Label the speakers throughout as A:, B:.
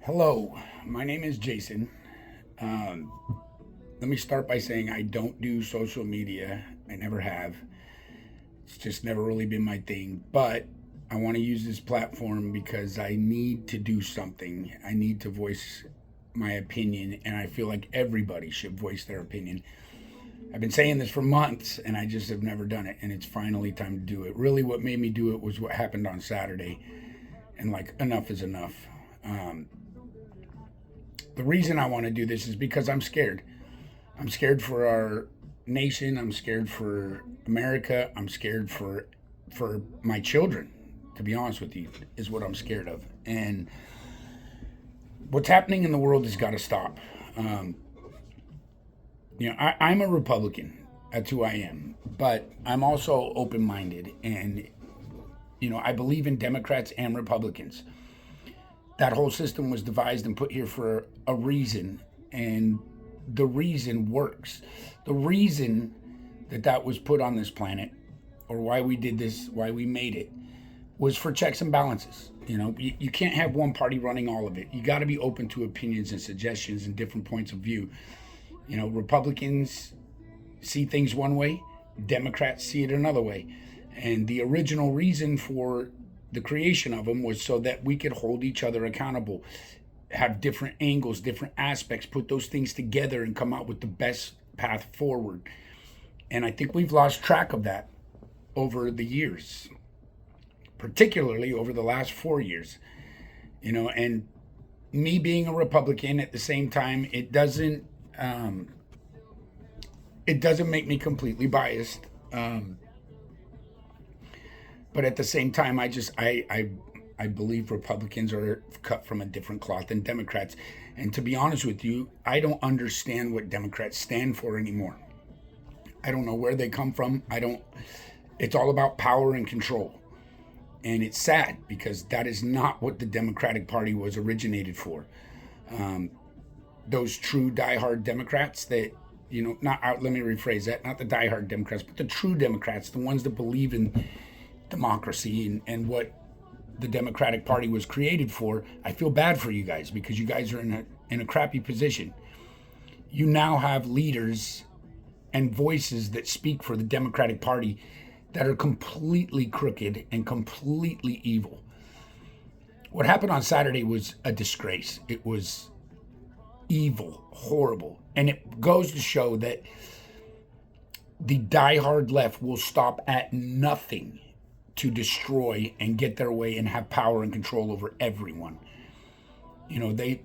A: Hello, my name is Jason. Um, Let me start by saying I don't do social media. I never have. It's just never really been my thing. But I want to use this platform because I need to do something. I need to voice my opinion, and I feel like everybody should voice their opinion. I've been saying this for months, and I just have never done it, and it's finally time to do it. Really, what made me do it was what happened on Saturday, and like, enough is enough. Um, the reason I want to do this is because I'm scared. I'm scared for our nation. I'm scared for America. I'm scared for my children. To be honest with you, is what I'm scared of. And what's happening in the world has got to stop. Um, I'm a Republican. That's who I am. But I'm also open-minded, and I believe in Democrats and Republicans. That whole system was devised and put here for a reason, and the reason works. The reason that was put on this planet, or why we did this, why we made it, was for checks and balances. You can't have one party running all of it. You got to be open to opinions and suggestions and different points of view. Republicans see things one way, Democrats see it another way. And the original reason for the creation of them was so that we could hold each other accountable, have different angles, different aspects, put those things together and come out with the best path forward. And I think we've lost track of that over the years, particularly over the last 4 years. And me being a Republican at the same time, um, it doesn't make me completely biased. But at the same time, I believe Republicans are cut from a different cloth than Democrats. And to be honest with you, I don't understand what Democrats stand for anymore. I don't know where they come from. It's all about power and control. And it's sad because that is not what the Democratic Party was originated for. Um, those true diehard Democrats that, let me rephrase that, not the diehard Democrats, but the true Democrats, the ones that believe in democracy and what the Democratic Party was created for. I feel bad for you guys because you guys are in a crappy position. You now have leaders and voices that speak for the Democratic Party that are completely crooked and completely evil. What happened on Saturday was a disgrace. It was evil, horrible. And it goes to show that the diehard left will stop at nothing to destroy and get their way and have power and control over everyone.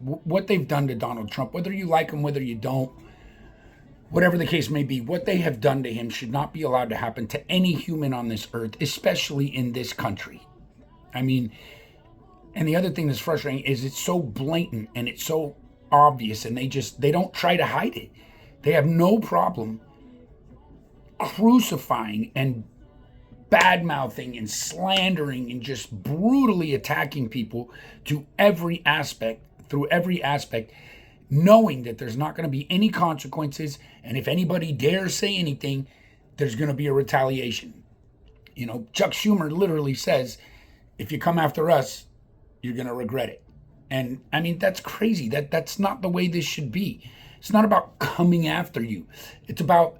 A: What they've done to Donald Trump, whether you like him, whether you don't, whatever the case may be, what they have done to him should not be allowed to happen to any human on this earth, especially in this country. I mean, and the other thing that's frustrating is it's so blatant and it's so obvious, and they don't try to hide it. They have no problem crucifying and bad mouthing and slandering and just brutally attacking people through every aspect, knowing that there's not going to be any consequences. And if anybody dares say anything, there's going to be a retaliation. Chuck Schumer literally says, if you come after us, you're going to regret it. And I mean, that's crazy. That's not the way this should be. It's not about coming after you. It's about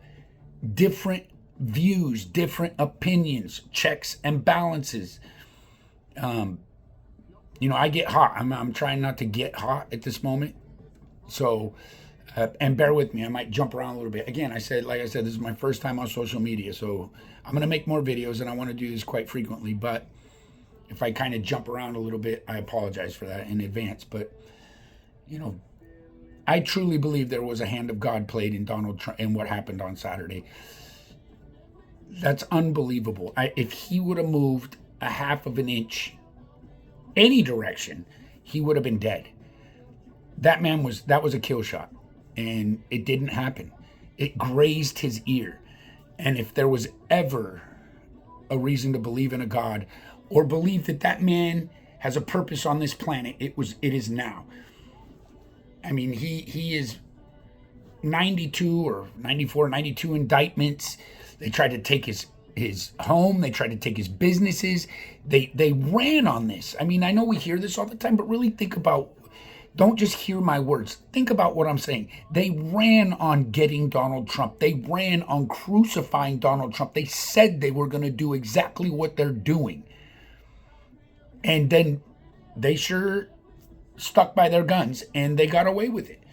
A: different views, different opinions, checks and balances. I get hot. I'm trying not to get hot at this moment. So, and bear with me. I might jump around a little bit. Again, like I said, this is my first time on social media. So I'm going to make more videos, and I want to do this quite frequently. But if I kind of jump around a little bit, I apologize for that in advance. But, I truly believe there was a hand of God played in Donald Trump and what happened on Saturday. That's unbelievable. If he would have moved a half of an inch any direction, he would have been dead. That was a kill shot, and it didn't happen. It grazed his ear. And if there was ever a reason to believe in a God or believe that man has a purpose on this planet, it is now. I mean, he is 92 or 94, 92 indictments. They tried to take his home. They tried to take his businesses. They ran on this. I mean, I know we hear this all the time, but really think about Don't just hear my words. Think about what I'm saying. They ran on getting Donald Trump. They ran on crucifying Donald Trump. They said they were going to do exactly what they're doing. And then they sure stuck by their guns and they got away with it.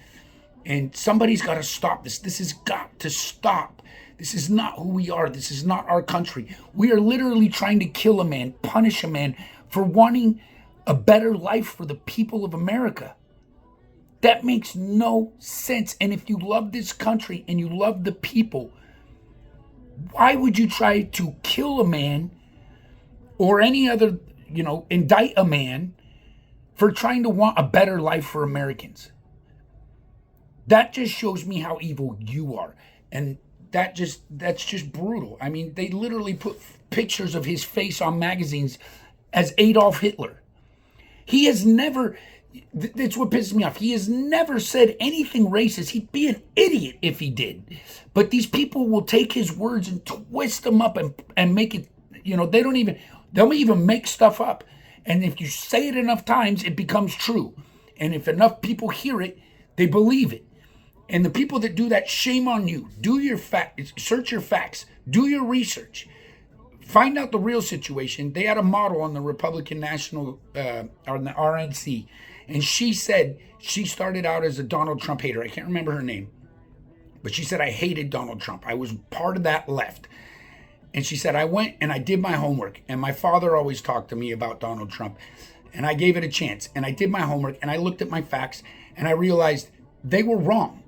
A: And somebody's got to stop this. This has got to stop. This is not who we are. This is not our country. We are literally trying to kill a man, punish a man for wanting a better life for the people of America. That makes no sense. And if you love this country and you love the people, why would you try to kill a man or any other, indict a man for trying to want a better life for Americans? That just shows me how evil you are. And that's just brutal. I mean, they literally put pictures of his face on magazines as Adolf Hitler. He has never, that's what pisses me off. He has never said anything racist. He'd be an idiot if he did. But these people will take his words and twist them up and make it, they'll even make stuff up. And if you say it enough times, it becomes true. And if enough people hear it, they believe it. And the people that do that, shame on you. Do your search your facts. Do your research. Find out the real situation. They had a model on the Republican National, on the RNC. And she said she started out as a Donald Trump hater. I can't remember her name. But she said, I hated Donald Trump. I was part of that left. And she said, I went and I did my homework. And my father always talked to me about Donald Trump. And I gave it a chance. And I did my homework. And I looked at my facts. And I realized they were wrong.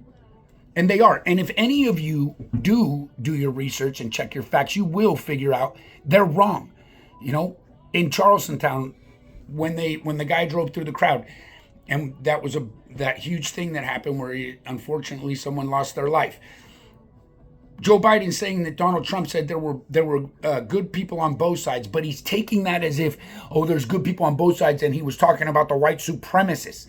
A: And they are. And if any of you do your research and check your facts, you will figure out they're wrong. In Charleston, when the guy drove through the crowd, and that was that huge thing that happened where unfortunately someone lost their life. Joe Biden saying that Donald Trump said there were good people on both sides, but he's taking that as if, there's good people on both sides, and he was talking about the white supremacists.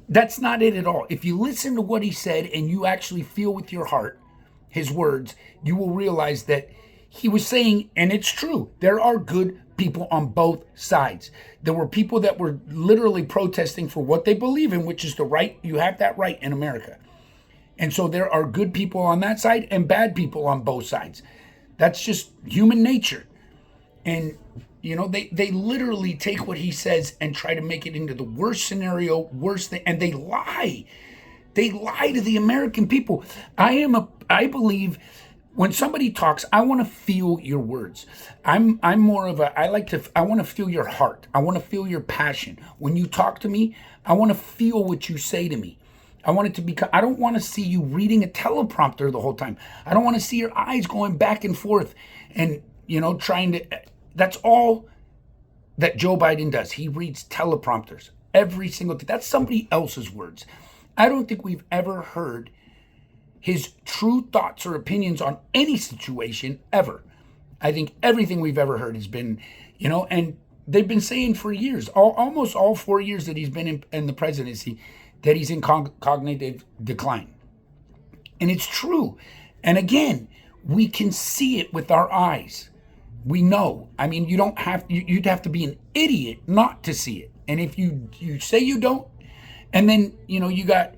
A: That's not it at all. If you listen to what he said and you actually feel with your heart his words, you will realize that he was saying, and it's true, there are good people on both sides. There were people that were literally protesting for what they believe in, which is the right. You have that right in America. And so there are good people on that side and bad people on both sides. That's just human nature. And they literally take what he says and try to make it into the worst scenario, worst thing, and they lie. They lie to the American people. I believe when somebody talks, I want to feel your words. I'm more of I want to feel your heart. I want to feel your passion. When you talk to me, I want to feel what you say to me. I want it to be, I don't want to see you reading a teleprompter the whole time. I don't want to see your eyes going back and forth and, trying to. That's all that Joe Biden does. He reads teleprompters every single day. That's somebody else's words. I don't think we've ever heard his true thoughts or opinions on any situation ever. I think everything we've ever heard has been, and they've been saying for years, almost all 4 years that he's been in the presidency, that he's in cognitive decline. And it's true. And again, we can see it with our eyes. We know. I mean, you'd have to be an idiot not to see it. And if you say you don't, and then, you got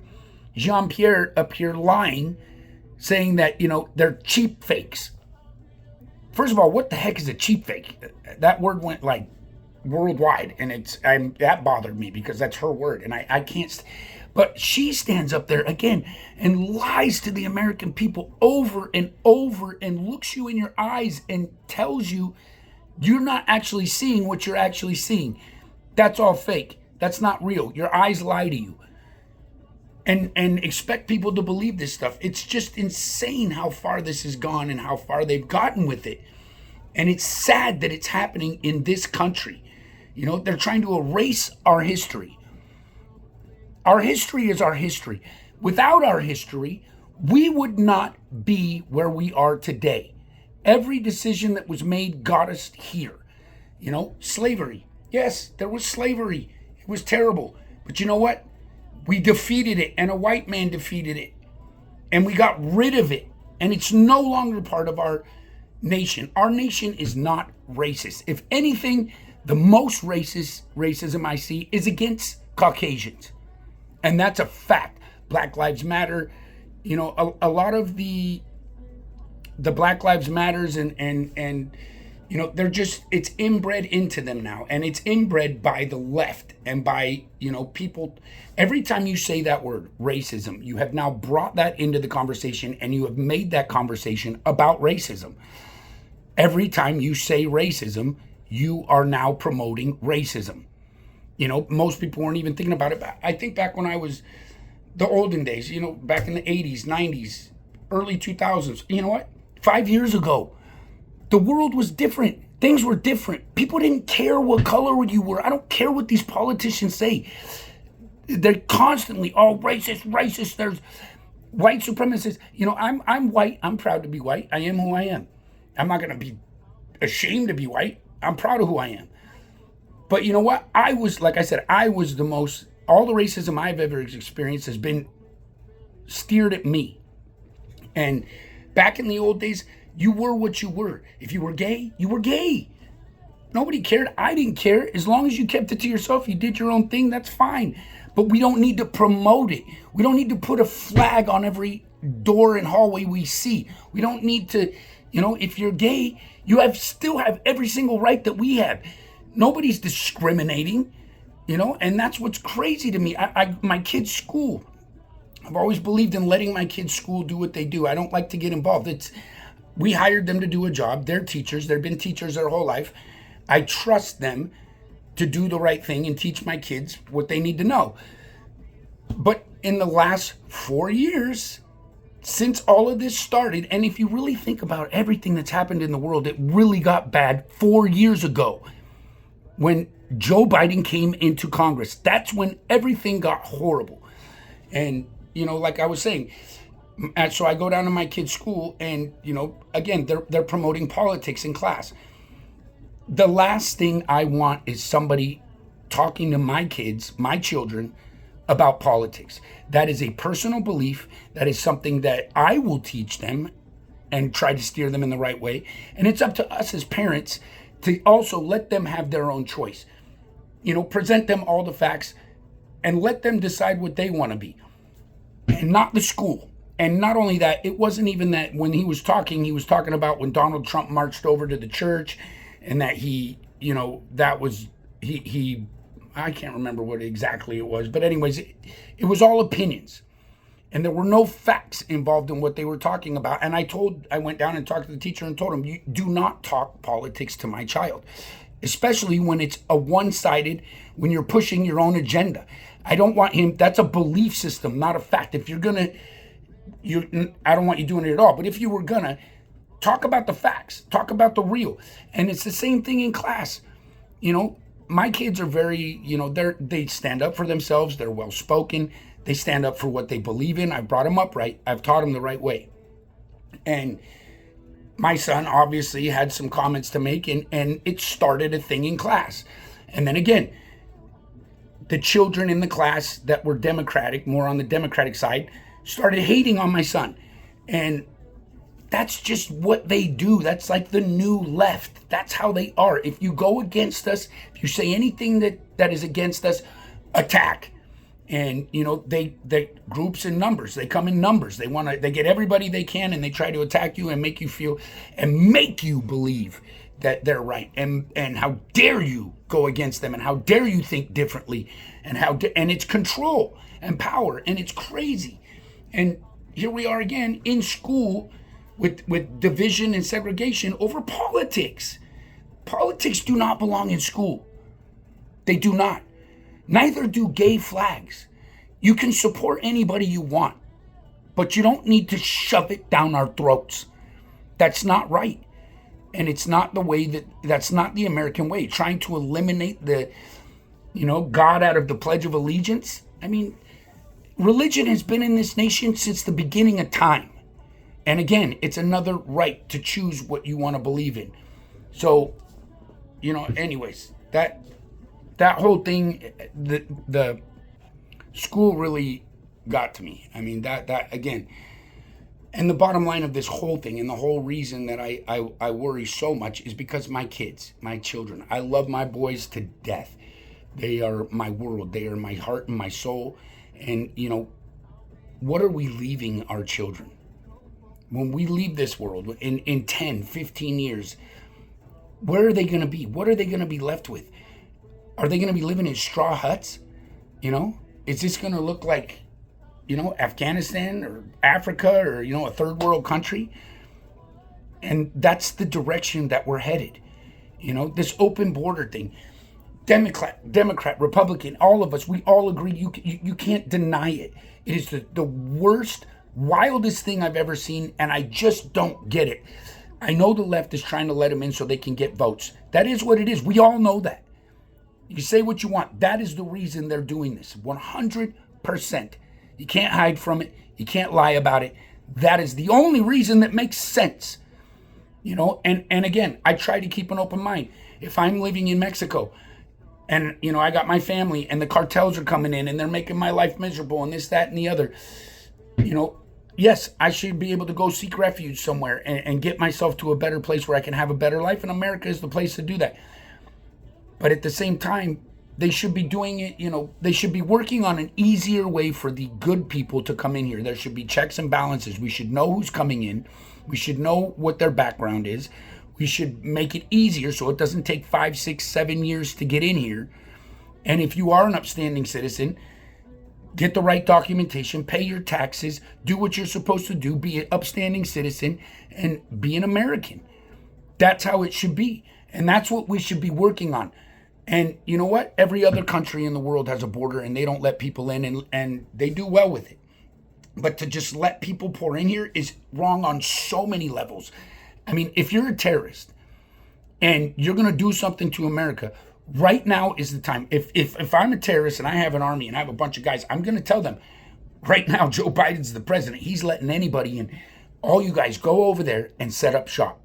A: Jean-Pierre up here lying, saying that, they're cheap fakes. First of all, what the heck is a cheap fake? That word went like worldwide, and that bothered me because that's her word, and I can't. But she stands up there again and lies to the American people over and over and looks you in your eyes and tells you you're not actually seeing what you're actually seeing. That's all fake. That's not real. Your eyes lie to you. And expect people to believe this stuff. It's just insane how far this has gone and how far they've gotten with it. And it's sad that it's happening in this country. They're trying to erase our history. Our history is our history. Without our history, we would not be where we are today. Every decision that was made got us here. Slavery. Yes, there was slavery. It was terrible. But you know what? We defeated it, and a white man defeated it. And we got rid of it. And it's no longer part of our nation. Our nation is not racist. If anything, the most racism I see is against Caucasians. And that's a fact. Black Lives Matter, a lot of the Black Lives Matters and they're just, it's inbred into them now, and it's inbred by the left and by people. Every time you say that word racism, you have now brought that into the conversation, and you have made that conversation about racism. Every time you say racism, you are now promoting racism. Most people weren't even thinking about it. I think back when I was the olden days, back in the 80s, 90s, early 2000s, you know what? 5 years ago, the world was different. Things were different. People didn't care what color you were. I don't care what these politicians say. They're constantly, racist. There's white supremacists. I'm white. I'm proud to be white. I am who I am. I'm not going to be ashamed to be white. I'm proud of who I am. But you know what? Like I said, all the racism I've ever experienced has been steered at me. And back in the old days, you were what you were. If you were gay, you were gay. Nobody cared. I didn't care. As long as you kept it to yourself, you did your own thing, that's fine. But we don't need to promote it. We don't need to put a flag on every door and hallway we see. We don't need to, if you're gay, you still have every single right that we have. Nobody's discriminating, and that's what's crazy to me. My kids' school, I've always believed in letting my kids' school do what they do. I don't like to get involved. We hired them to do a job. They're teachers. They've been teachers their whole life. I trust them to do the right thing and teach my kids what they need to know. But in the last 4 years, since all of this started, and if you really think about everything that's happened in the world, it really got bad 4 years ago when Joe Biden came into Congress. That's when everything got horrible. And, like I was saying, so I go down to my kid's school and, again, they're promoting politics in class. The last thing I want is somebody talking to my kids, my children, about politics. That is a personal belief. That is something that I will teach them and try to steer them in the right way. And it's up to us as parents to also let them have their own choice. Present them all the facts and let them decide what they want to be, and not the school. And not only that, it wasn't even that when he was talking about when Donald Trump marched over to the church and that he I can't remember what exactly it was, but anyways, it was all opinions. And there were no facts involved in what they were talking about. And I went down and talked to the teacher and told him, you do not talk politics to my child, especially when it's a one-sided, when you're pushing your own agenda. I don't want him, that's a belief system, not a fact. If you're gonna, I don't want you doing it at all. But if you were gonna, talk about the facts, talk about the real. And it's the same thing in class. My kids are very, they stand up for themselves. They're well-spoken. They stand up for what they believe in. I brought them up right. I've taught them the right way. And my son obviously had some comments to make, and it started a thing in class. And then again, the children in the class that were Democratic, more on the Democratic side, started hating on my son. And that's just what they do. That's like the new left. That's how they are. If you go against us, if you say anything that is against us, attack. And they groups in numbers. They come in numbers. They get everybody they can, and they try to attack you and make you feel and make you believe that they're right. And how dare you go against them, and how dare you think differently, and and it's control and power, and it's crazy. And here we are again in school with division and segregation over politics. Politics do not belong in school. They do not. Neither do gay flags. You can support anybody you want, but you don't need to shove it down our throats. That's not right. And it's not the way that's not the American way. Trying to eliminate the, God out of the Pledge of Allegiance. I mean, religion has been in this nation since the beginning of time. And again, it's another right to choose what you want to believe in. So, anyways, that whole thing, the school really got to me. I mean, that again, and the bottom line of this whole thing, and the whole reason that I worry so much is because my kids, my children, I love my boys to death, They are my world. They are my heart and my soul. And, what are we leaving our children? When we leave this world in 10, 15 years, where are they going to be? What are they going to be left with? Are they going to be living in straw huts? Is this going to look like, Afghanistan or Africa or, a third world country? And that's the direction that we're headed. This open border thing, Democrat, Republican, all of us, we all agree. You can't deny it. It is the worst, wildest thing I've ever seen, and I just don't get it. I know the left is trying to let them in so they can get votes. That is what it is. We all know that. You say what you want. That is the reason they're doing this. 100%. You can't hide from it. You can't lie about it. That is the only reason that makes sense. And again, I try to keep an open mind. If I'm living in Mexico and, I got my family and the cartels are coming in and they're making my life miserable and this, that, and the other, yes, I should be able to go seek refuge somewhere and get myself to a better place where I can have a better life. And America is the place to do that. But at the same time, they should be doing it, they should be working on an easier way for the good people to come in here. There should be checks and balances. We should know who's coming in. We should know what their background is. We should make it easier so it doesn't take 5, 6, 7 years to get in here. And if you are an upstanding citizen, get the right documentation, pay your taxes, do what you're supposed to do, be an upstanding citizen, and be an American. That's how it should be. And that's what we should be working on. And you know what? Every other country in the world has a border and they don't let people in and they do well with it. But to just let people pour in here is wrong on so many levels. I mean, if you're a terrorist and you're going to do something to America, right now is the time. If I'm a terrorist and I have an army and I have a bunch of guys, I'm going to tell them, right now, Joe Biden's the president. He's letting anybody in. All you guys go over there and set up shop.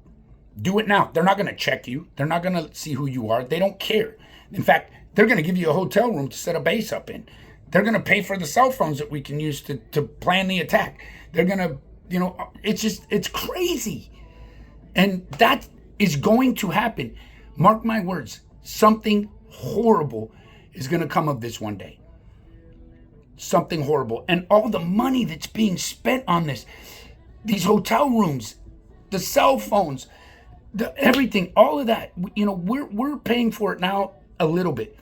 A: Do it now. They're not going to check you. They're not going to see who you are. They don't care. In fact, they're going to give you a hotel room to set a base up in. They're going to pay for the cell phones that we can use to plan the attack. They're going to, it's crazy. And that is going to happen. Mark my words, something horrible is going to come of this one day. Something horrible. And all the money that's being spent on this, these hotel rooms, the cell phones, everything, all of that, we're paying for it now a little bit.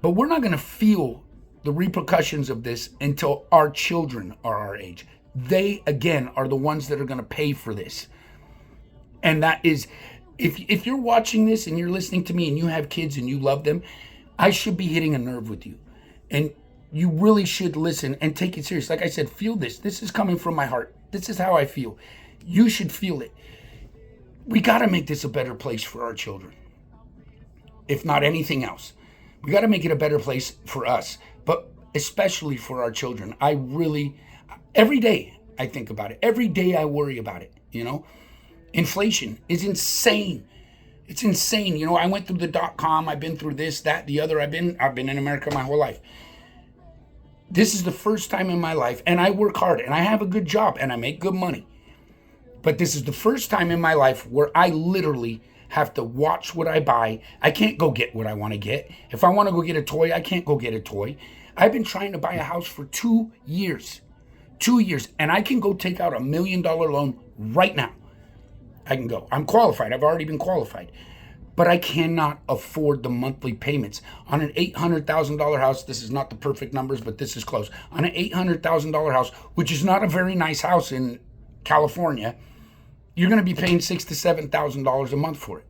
A: But we're not going to feel the repercussions of this until our children are our age. They, again, are the ones that are going to pay for this. And that is, if you're watching this and you're listening to me and you have kids and you love them, I should be hitting a nerve with you. And you really should listen and take it serious. Like I said, feel this. This is coming from my heart. This is how I feel. You should feel it. We got to make this a better place for our children, if not anything else. We got to make it a better place for us, but especially for our children. Every day I think about it. Every day I worry about it, Inflation is insane. It's insane. I went through the .com. I've been through this, that, the other. I've been in America my whole life. This is the first time in my life, and I work hard, and I have a good job, and I make good money. But this is the first time in my life where I literally have to watch what I buy. I can't go get what I want to get. If I want to go get a toy, I can't go get a toy. I've been trying to buy a house for 2 years. 2 years. And I can go take out $1 million loan right now. I can go. I'm qualified. I've already been qualified. But I cannot afford the monthly payments. On an $800,000 house, this is not the perfect numbers, but this is close. On an $800,000 house, which is not a very nice house in California, you're going to be paying $6,000 to $7,000 a month for it.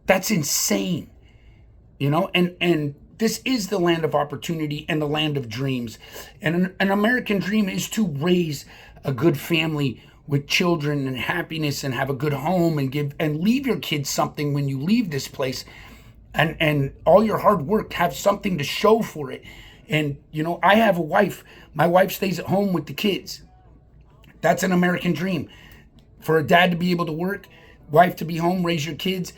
A: That's insane. And this is the land of opportunity and the land of dreams. And an American dream is to raise a good family with children and happiness and have a good home and leave your kids something when you leave this place, and all your hard work, have something to show for it. And, I have a wife. My wife stays at home with the kids. That's an American dream. For a dad to be able to work, wife to be home, raise your kids.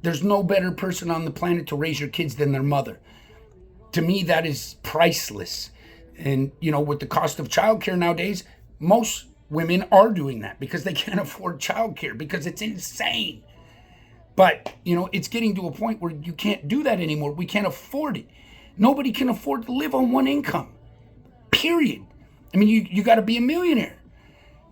A: There's no better person on the planet to raise your kids than their mother. To me, that is priceless. And, with the cost of childcare nowadays, most women are doing that because they can't afford childcare, because it's insane. But, it's getting to a point where you can't do that anymore. We can't afford it. Nobody can afford to live on one income, period. I mean, you got to be a millionaire.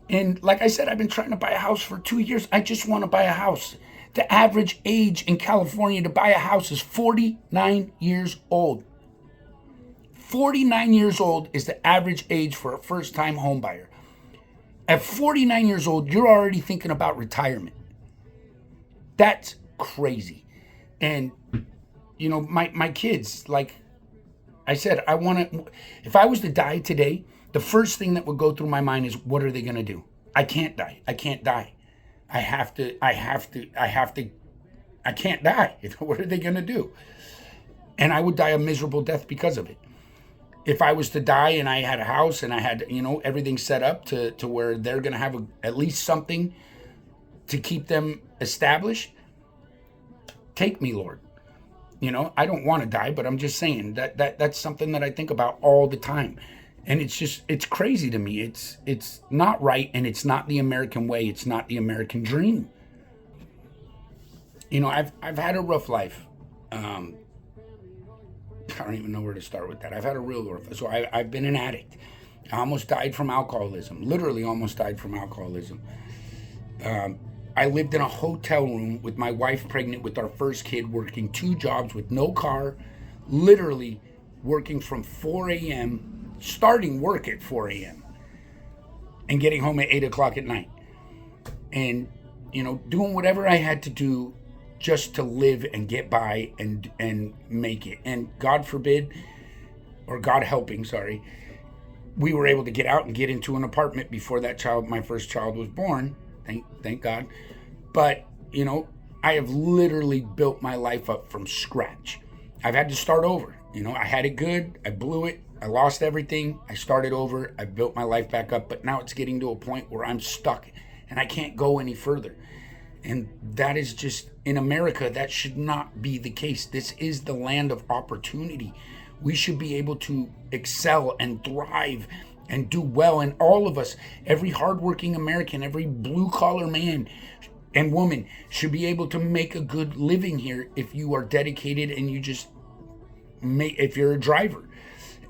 A: And like I said, I've been trying to buy a house for 2 years. I just want to buy a house. The average age in California to buy a house is 49 years old. 49 years old is the average age for a first-time home buyer. At 49 years old, you're already thinking about retirement. That's crazy. And, my kids, like I said, if I was to die today, the first thing that would go through my mind is, what are they going to do? I can't die. I can't die. I can't die. What are they going to do? And I would die a miserable death because of it. If I was to die and I had a house and I had, everything set up to where they're going to have at least something to keep them established, take me, Lord. I don't want to die, but I'm just saying that's something that I think about all the time. And it's crazy to me. It's not right, and it's not the American way. It's not the American dream. I've had a rough life. I don't even know where to start with that. I've had a real rough. So I've been an addict. I almost died from alcoholism. Literally almost died from alcoholism. I lived in a hotel room with my wife pregnant with our first kid, working 2 jobs with no car, literally working from 4 a.m., starting work at 4 a.m. and getting home at 8 o'clock at night. And, doing whatever I had to do just to live and get by and make it. And God forbid, or God helping, sorry, we were able to get out and get into an apartment before my first child was born. Thank God. But, I have literally built my life up from scratch. I've had to start over. I had it good. I blew it. I lost everything. I started over. I built my life back up. But now it's getting to a point where I'm stuck and I can't go any further. And that is just, in America, that should not be the case. This is the land of opportunity. We should be able to excel and thrive and do well. And all of us, every hardworking American, every blue-collar man and woman should be able to make a good living here if you are dedicated and if you're a driver.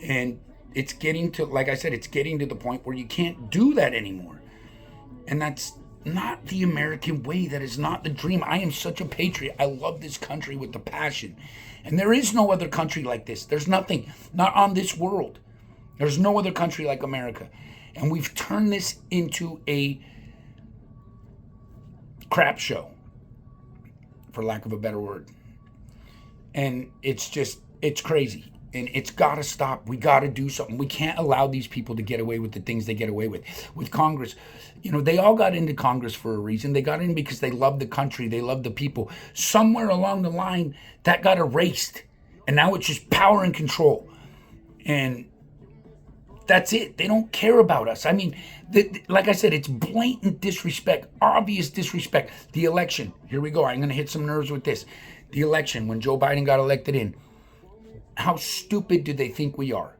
A: And it's getting to, like I said, it's getting to the point where you can't do that anymore. And that's not the American way. That is not the dream. I am such a patriot. I love this country with a passion. And there is no other country like this. There's nothing, not on this world. There's no other country like America. And we've turned this into a crap show, for lack of a better word. And it's crazy. And it's got to stop. We got to do something. We can't allow these people to get away with the things they get away with. With Congress, they all got into Congress for a reason. They got in because they love the country. They love the people. Somewhere along the line, that got erased. And now it's just power and control. And that's it. They don't care about us. I mean, like I said, it's blatant disrespect, obvious disrespect. The election. Here we go. I'm going to hit some nerves with this. The election, when Joe Biden got elected in. How stupid do they think we are?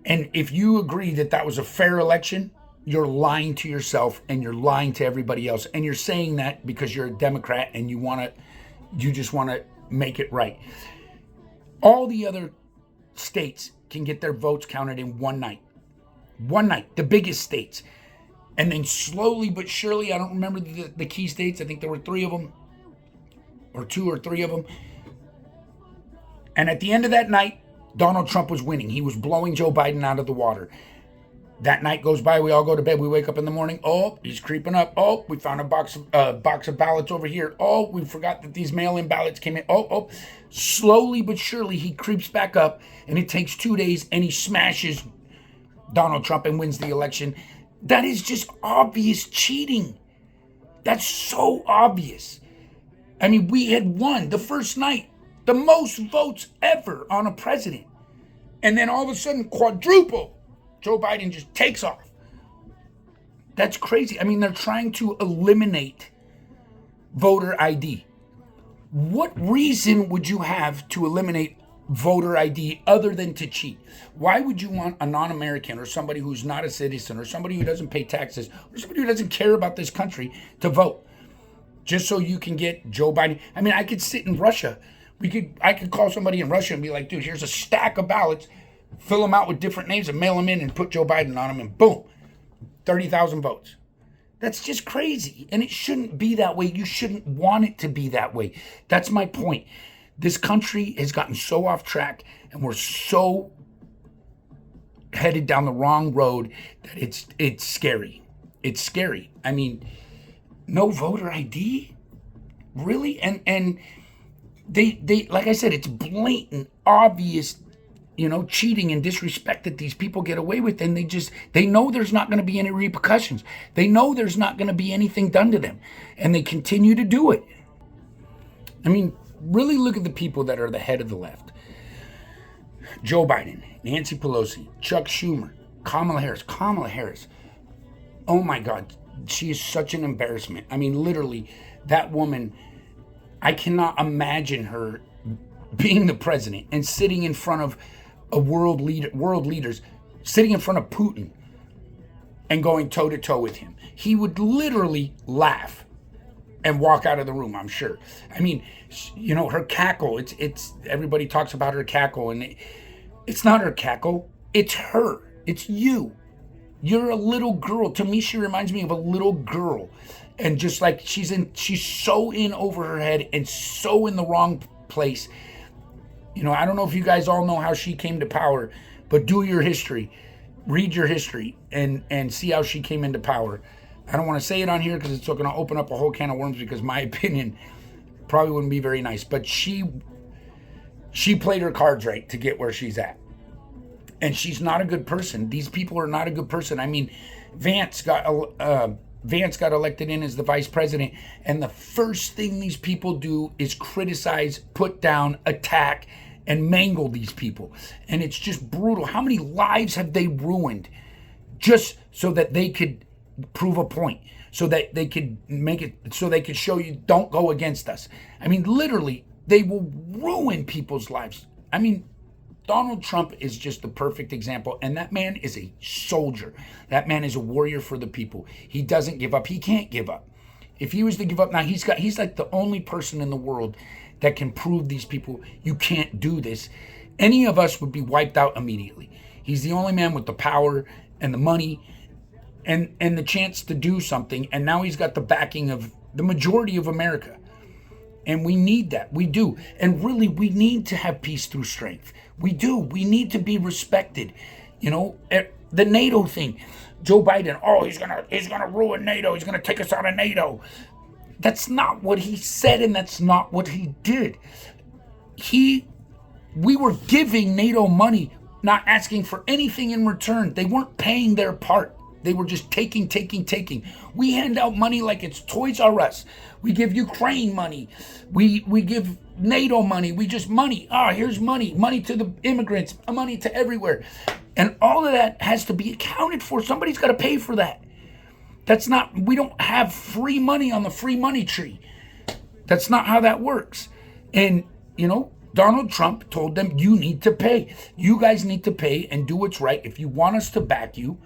A: And if you agree that was a fair election, you're lying to yourself and you're lying to everybody else. And you're saying that because you're a Democrat and you just want to make it right. All the other states can get their votes counted in one night. One night, the biggest states. And then slowly but surely, I don't remember the key states. I think there were 3 of them, or 2 or 3 of them. And at the end of that night, Donald Trump was winning. He was blowing Joe Biden out of the water. That night goes by. We all go to bed. We wake up in the morning. Oh, he's creeping up. Oh, we found a box of ballots over here. Oh, we forgot that these mail-in ballots came in. Oh. Slowly but surely, he creeps back up. And it takes 2 days. And he smashes Donald Trump and wins the election. That is just obvious cheating. That's so obvious. I mean, we had won the first night. The most votes ever on a president. And then all of a sudden, quadruple. Joe Biden just takes off. That's crazy. I mean, they're trying to eliminate voter ID. What reason would you have to eliminate voter ID other than to cheat? Why would you want a non-American or somebody who's not a citizen or somebody who doesn't pay taxes or somebody who doesn't care about this country to vote? just so you can get Joe Biden. I mean, I could sit in Russia. I could call somebody in Russia and be like, dude, here's a stack of ballots, fill them out with different names and mail them in and put Joe Biden on them, and boom, 30,000 votes. That's just crazy. And it shouldn't be that way. You shouldn't want it to be that way. That's my point. This country has gotten so off track, and we're so headed down the wrong road that it's scary. It's scary. I mean, no voter ID? Really? And they like I said, it's blatant, obvious, cheating and disrespect that these people get away with, and they know there's not going to be any repercussions. They know there's not going to be anything done to them, and they continue to do it. I mean, really look at the people that are the head of the left. Joe Biden, Nancy Pelosi, Chuck Schumer, Kamala Harris. Oh my God, she is such an embarrassment. I mean, literally, that woman, I cannot imagine her being the president and sitting in front of world leaders, sitting in front of Putin and going toe to toe with him. He would literally laugh and walk out of the room, I'm sure. I mean, her cackle, it's everybody talks about her cackle, and it's not her cackle, it's her. It's you. You're a little girl. To me, she reminds me of a little girl. And just like she's so in over her head and so in the wrong place. I don't know if you guys all know how she came to power, but do your history, read your history, and see how she came into power. I don't want to say it on here because it's going to open up a whole can of worms, because my opinion probably wouldn't be very nice. But she played her cards right to get where she's at. And she's not a good person. These people are not a good person. I mean, Vance got elected in as the vice president, and the first thing these people do is criticize, put down, attack, and mangle these people. And it's just brutal. How many lives have they ruined just so that they could prove a point, so that they could make it, so they could show you, don't go against us? I mean, literally, they will ruin people's lives. I mean, Donald Trump is just the perfect example, and that man is a soldier. That man is a warrior for the people. He doesn't give up. He can't give up. If he was to give up now, he's like the only person in the world that can prove these people, you can't do this. Any of us would be wiped out immediately. He's the only man with the power and the money and the chance to do something, and now he's got the backing of the majority of America. And we need that. We do. And really, we need to have peace through strength. We do. We need to be respected. The NATO thing. Joe Biden, he's gonna ruin NATO. He's gonna take us out of NATO. That's not what he said, and that's not what he did. We were giving NATO money, not asking for anything in return. They weren't paying their part. They were just taking. We hand out money like it's Toys R Us. We give Ukraine money. We give NATO money. We just money. Here's money. Money to the immigrants. Money to everywhere. And all of that has to be accounted for. Somebody's got to pay for that. We don't have free money on the free money tree. That's not how that works. And, Donald Trump told them, you need to pay. You guys need to pay and do what's right. If you want us to back you,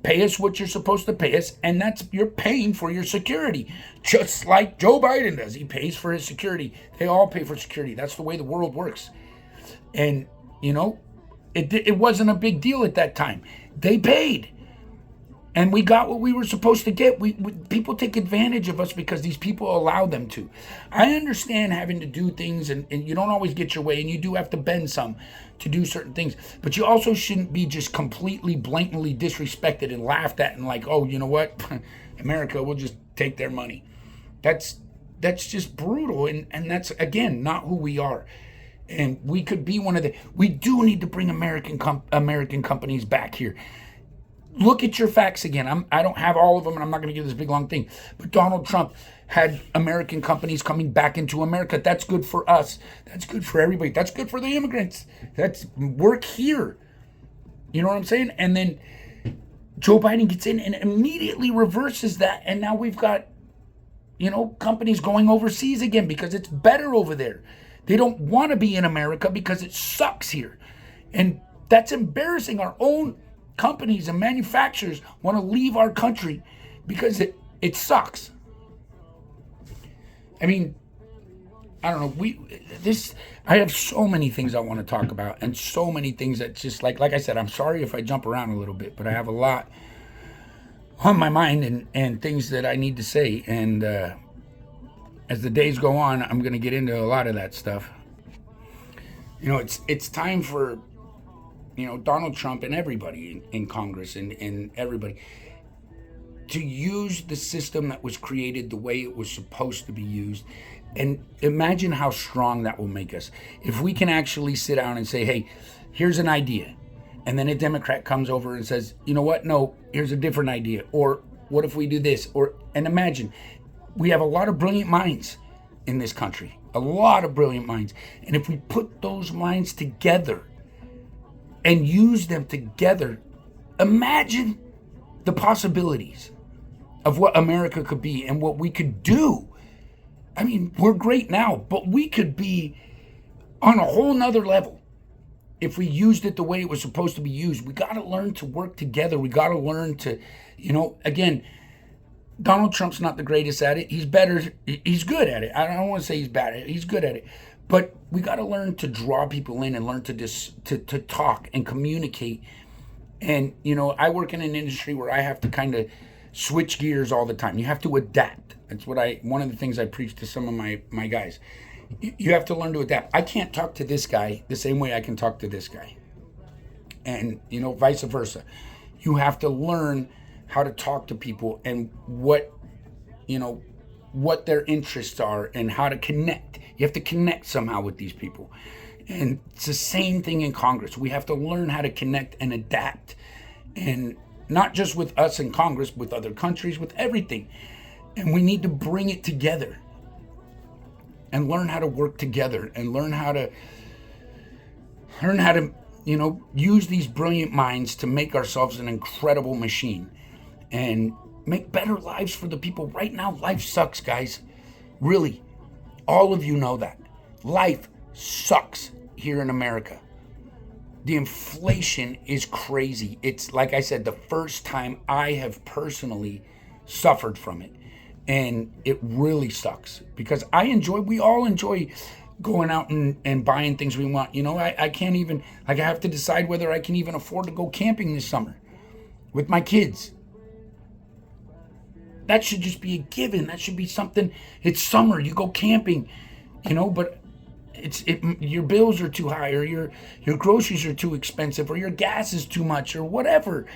A: pay us what you're supposed to pay us, and you're paying for your security, just like Joe Biden does. He pays for his security. They all pay for security. That's the way the world works. And, it wasn't a big deal at that time. They paid, and we got what we were supposed to get. People take advantage of us because these people allow them to. I understand having to do things, and you don't always get your way, and you do have to bend some to do certain things, but you also shouldn't be just completely blatantly disrespected and laughed at and like, oh, you know what, America will just take their money. That's just brutal, and that's, again, not who we are. And we could be we do need to bring American companies back here. Look at your facts again. I don't have all of them, and I'm not going to give this big long thing, but Donald Trump had American companies coming back into America. That's good for us. That's good for everybody. That's good for the immigrants. That's work here. You know what I'm saying? And then Joe Biden gets in and immediately reverses that. And now we've got, companies going overseas again because it's better over there. They don't want to be in America because it sucks here. And that's embarrassing. Our own companies and manufacturers want to leave our country because it sucks. I mean, I don't know. I have so many things I want to talk about, and so many things that just like I said, I'm sorry if I jump around a little bit, but I have a lot on my mind and things that I need to say. And as the days go on, I'm going to get into a lot of that stuff. It's time for Donald Trump and everybody in Congress and everybody to use the system that was created the way it was supposed to be used. And imagine how strong that will make us. If we can actually sit down and say, hey, here's an idea. And then a Democrat comes over and says, you know what? No, here's a different idea. Or what if we do this? And imagine, we have a lot of brilliant minds in this country. A lot of brilliant minds. And if we put those minds together and use them together, imagine the possibilities of what America could be and what we could do. I mean, we're great now, but we could be on a whole nother level if we used it the way it was supposed to be used. We got to learn to work together. We got to learn to, again, Donald Trump's not the greatest at it. He's better. He's good at it. I don't want to say he's bad at it. He's good at it. But we got to learn to draw people in and learn to talk and communicate. And, I work in an industry where I have to kind of switch gears all the time. You have to adapt. That's one of the things I preach to some of my guys. You have to learn to adapt. I can't talk to this guy the same way I can talk to this guy. And, vice versa. You have to learn how to talk to people and what their interests are and how to connect. You have to connect somehow with these people. And it's the same thing in Congress. We have to learn how to connect and adapt. And not just with us in Congress, with other countries, with everything. And we need to bring it together and learn how to work together and learn how to use these brilliant minds to make ourselves an incredible machine and make better lives for the people. Right now, life sucks, guys. Really. All of you know that. Life sucks here in America. The inflation is crazy. It's, like I said, the first time I have personally suffered from it. And it really sucks because we all enjoy going out and buying things we want. I can't even, I have to decide whether I can even afford to go camping this summer with my kids. That should just be a given. That should be something. It's summer, you go camping, but your bills are too high, or your groceries are too expensive, or your gas is too much, or whatever.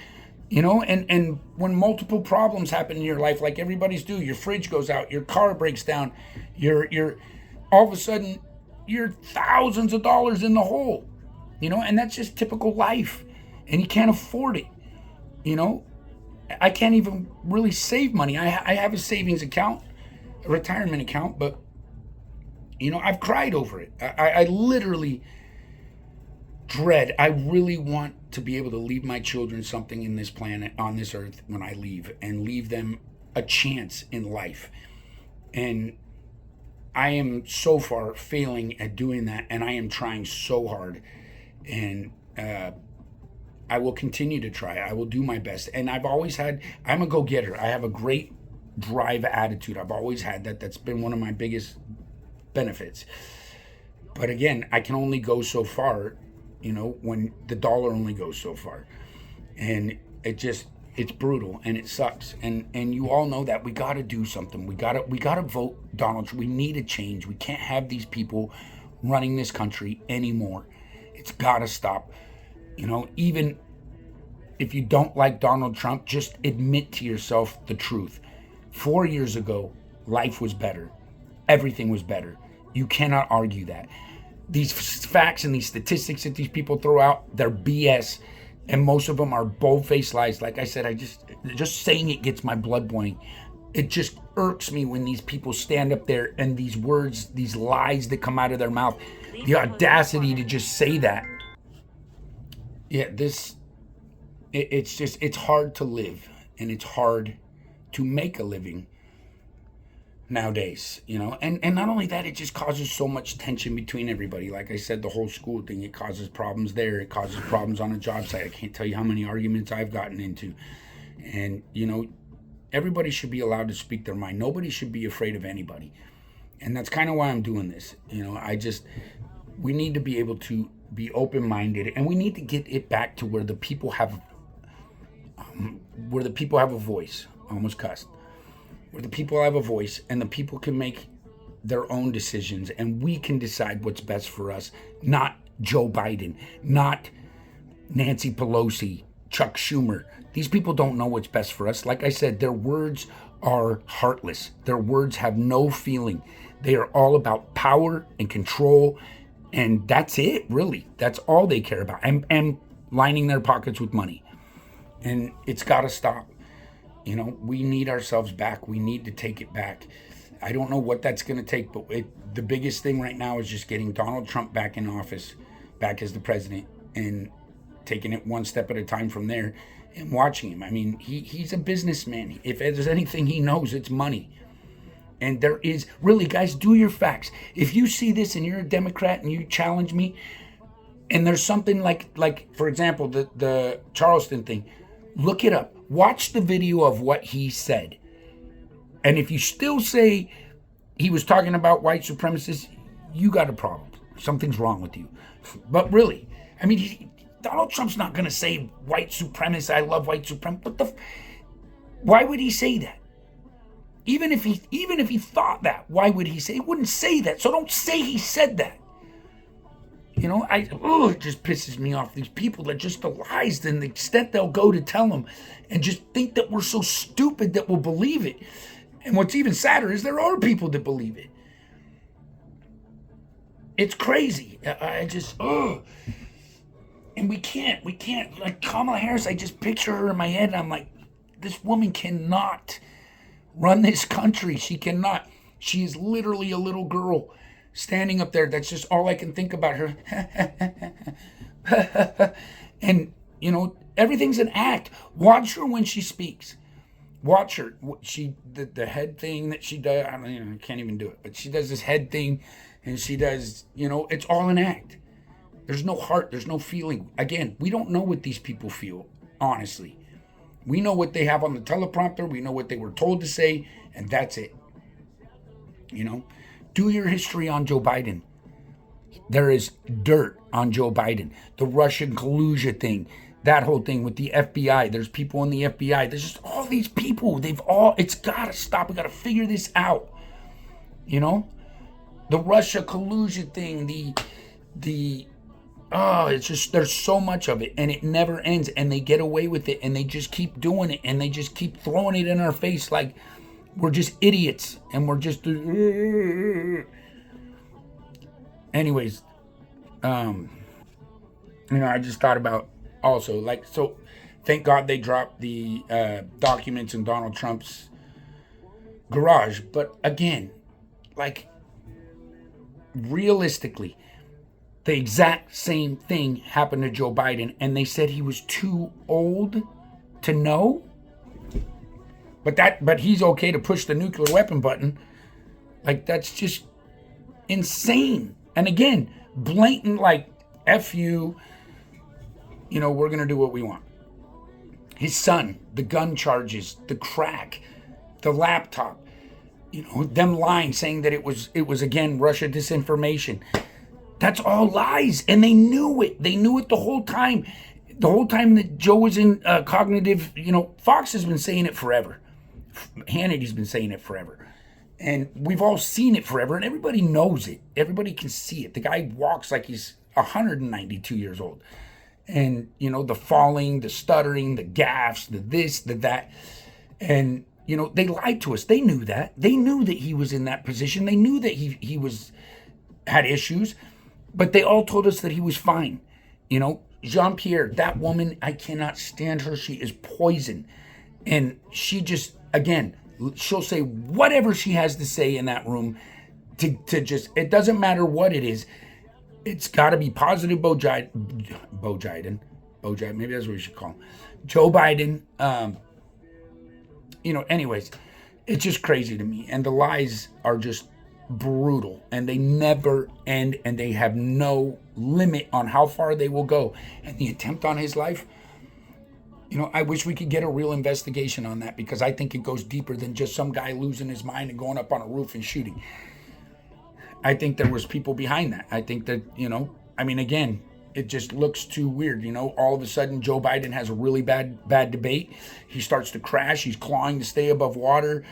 A: And when multiple problems happen in your life, like everybody's do, your fridge goes out, your car breaks down, you're all of a sudden you're thousands of dollars in the hole, and that's just typical life, and you can't afford it. I can't even really save money. I have a savings account, a retirement account, but I've cried over it. I literally dread. I really want to be able to leave my children something in this planet, on this earth, when I leave, and leave them a chance in life. And I am so far failing at doing that, and I am trying so hard. And I will continue to try. I will do my best. And I'm a go-getter. I have a great drive attitude. I've always had that. That's been one of my biggest benefits. But again, I can only go so far, when the dollar only goes so far. And it's brutal and it sucks. And you all know that. We got to do something. We got to vote Donald Trump. We need a change. We can't have these people running this country anymore. It's got to stop. Even if you don't like Donald Trump, just admit to yourself the truth. 4 years ago, life was better. Everything was better. You cannot argue that. These facts and these statistics that these people throw out, they're BS. And most of them are bold-faced lies. Like I said, just saying it gets my blood boiling. It just irks me when these people stand up there and these words, these lies that come out of their mouth, the audacity to just say that. Yeah, it's hard to live, and it's hard to make a living nowadays, and not only that, it just causes so much tension between everybody. Like I said, the whole school thing, it causes problems there. It causes problems on a job site. I can't tell you how many arguments I've gotten into. And, everybody should be allowed to speak their mind. Nobody should be afraid of anybody. And that's kind of why I'm doing this. We need to be able to be open-minded, and we need to get it back to where the people have a voice. I almost cussed. Where the people have a voice, and the people can make their own decisions, and we can decide what's best for us. Not Joe Biden, not Nancy Pelosi, Chuck Schumer. These people don't know what's best for us. Like I said, their words are heartless. Their words have no feeling. They are all about power and control, and that's it, really. That's all they care about, and lining their pockets with money. And it's got to stop. We need ourselves back. We need to take it back. I don't know what that's going to take, but the biggest thing right now is just getting Donald Trump back in office, back as the president, and taking it one step at a time from there and watching him. I mean, he's a businessman. If there's anything he knows, it's money. And there is, really, guys, do your facts. If you see this and you're a Democrat and you challenge me, and there's something like for example, the Charleston thing, look it up. Watch the video of what he said. And if you still say he was talking about white supremacists, you got a problem. Something's wrong with you. But really, I mean, Donald Trump's not going to say white supremacists, I love white supremacists. Why would he say that? Even if he thought that, why would he say? He wouldn't say that. So don't say he said that. It just pisses me off. These people that just the lies, and the extent they'll go to tell them, and just think that we're so stupid that we'll believe it. And what's even sadder is there are people that believe it. It's crazy. And we can't. Like Kamala Harris, I just picture her in my head, and I'm like, this woman cannot run this country. She cannot. She is literally a little girl standing up there. That's just all I can think about her. And, everything's an act. Watch her when she speaks. Watch her. The head thing that she does, I can't even do it, but she does this head thing, and she does, it's all an act. There's no heart. There's no feeling. Again, we don't know what these people feel, honestly. We know what they have on the teleprompter. We know what they were told to say, and that's it. Do your history on Joe Biden. There is dirt on Joe Biden. The Russian collusion thing, that whole thing with the FBI. There's people in the FBI. There's just all these people. It's got to stop. We got to figure this out. The Russia collusion thing, it's just, there's so much of it, and it never ends, and they get away with it, and they just keep doing it, and they just keep throwing it in our face like we're just idiots, and we're just anyways. I just thought about also, so thank God they dropped the documents in Donald Trump's garage, but again, realistically, the exact same thing happened to Joe Biden, and they said he was too old to know. But he's okay to push the nuclear weapon button. That's just insane. And again, blatant, F you, we're going to do what we want. His son, the gun charges, the crack, the laptop, them lying, saying that it was again, Russia disinformation. That's all lies, and they knew it. They knew it the whole time. The whole time that Joe was in cognitive, Fox has been saying it forever. Hannity's been saying it forever. And we've all seen it forever, and everybody knows it. Everybody can see it. The guy walks like he's 192 years old. And, the falling, the stuttering, the gaffes, the this, the that. And, they lied to us. They knew that. They knew that he was in that position. They knew that he had issues. But they all told us that he was fine. Jean-Pierre, that woman, I cannot stand her. She is poison. And she just, again, she'll say whatever she has to say in that room to just, it doesn't matter what it is. It's got to be positive Bo Biden, maybe that's what we should call him. Joe Biden. Anyways, it's just crazy to me. And the lies are just brutal, and they never end, and they have no limit on how far they will go. And the attempt on his life, I wish we could get a real investigation on that, because I think it goes deeper than just some guy losing his mind and going up on a roof and shooting. I think there was people behind that. I think that, I mean, again, it just looks too weird. All of a sudden Joe Biden has a really bad debate. He starts to crash. He's clawing to stay above water.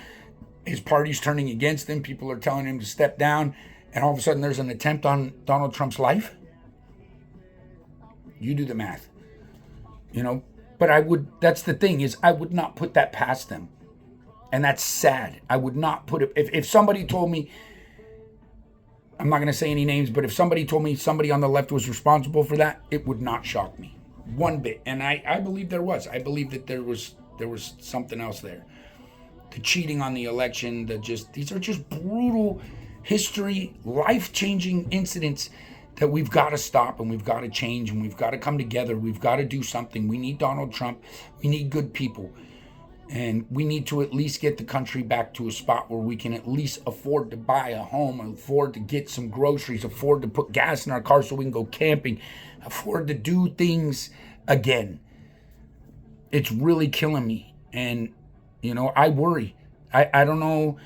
A: His party's turning against him. People are telling him to step down. And all of a sudden there's an attempt on Donald Trump's life. You do the math, but that's the thing, is I would not put that past them. And that's sad. I would not put it, if somebody told me, I'm not going to say any names, but if somebody told me somebody on the left was responsible for that, it would not shock me one bit. And I believe there was. I believe that there was something else there. The cheating on the election, these are just brutal history, life-changing incidents that we've got to stop, and we've got to change, and we've got to come together. We've got to do something. We need Donald Trump. We need good people. And we need to at least get the country back to a spot where we can at least afford to buy a home, afford to get some groceries, afford to put gas in our car so we can go camping, afford to do things again. It's really killing me. And, I worry. I don't know,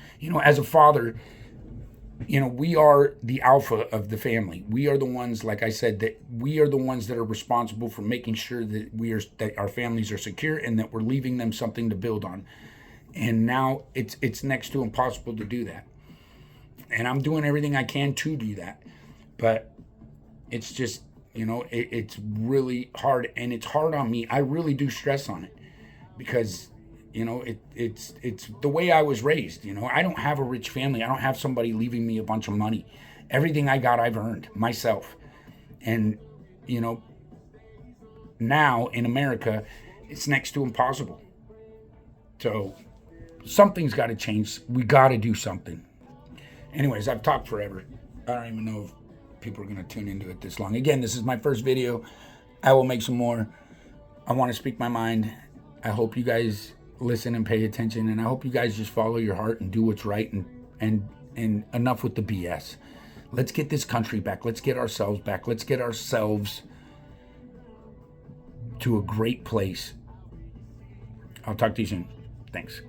A: as a father, we are the alpha of the family. We are the ones, like I said, that we are the ones that are responsible for making sure that our families are secure and that we're leaving them something to build on. And now it's next to impossible to do that. And I'm doing everything I can to do that. But it's just, it's really hard, and it's hard on me. I really do stress on it because it's the way I was raised. I don't have a rich family. I don't have somebody leaving me a bunch of money. Everything I got, I've earned myself. And, now in America, it's next to impossible. So something's got to change. We got to do something. Anyways, I've talked forever. I don't even know if people are going to tune into it this long. Again, this is my first video. I will make some more. I want to speak my mind. I hope you guys listen and pay attention, and I hope you guys just follow your heart and do what's right, and enough with the BS. Let's get this country back. Let's get ourselves back. Let's get ourselves to a great place. I'll talk to you soon. Thanks.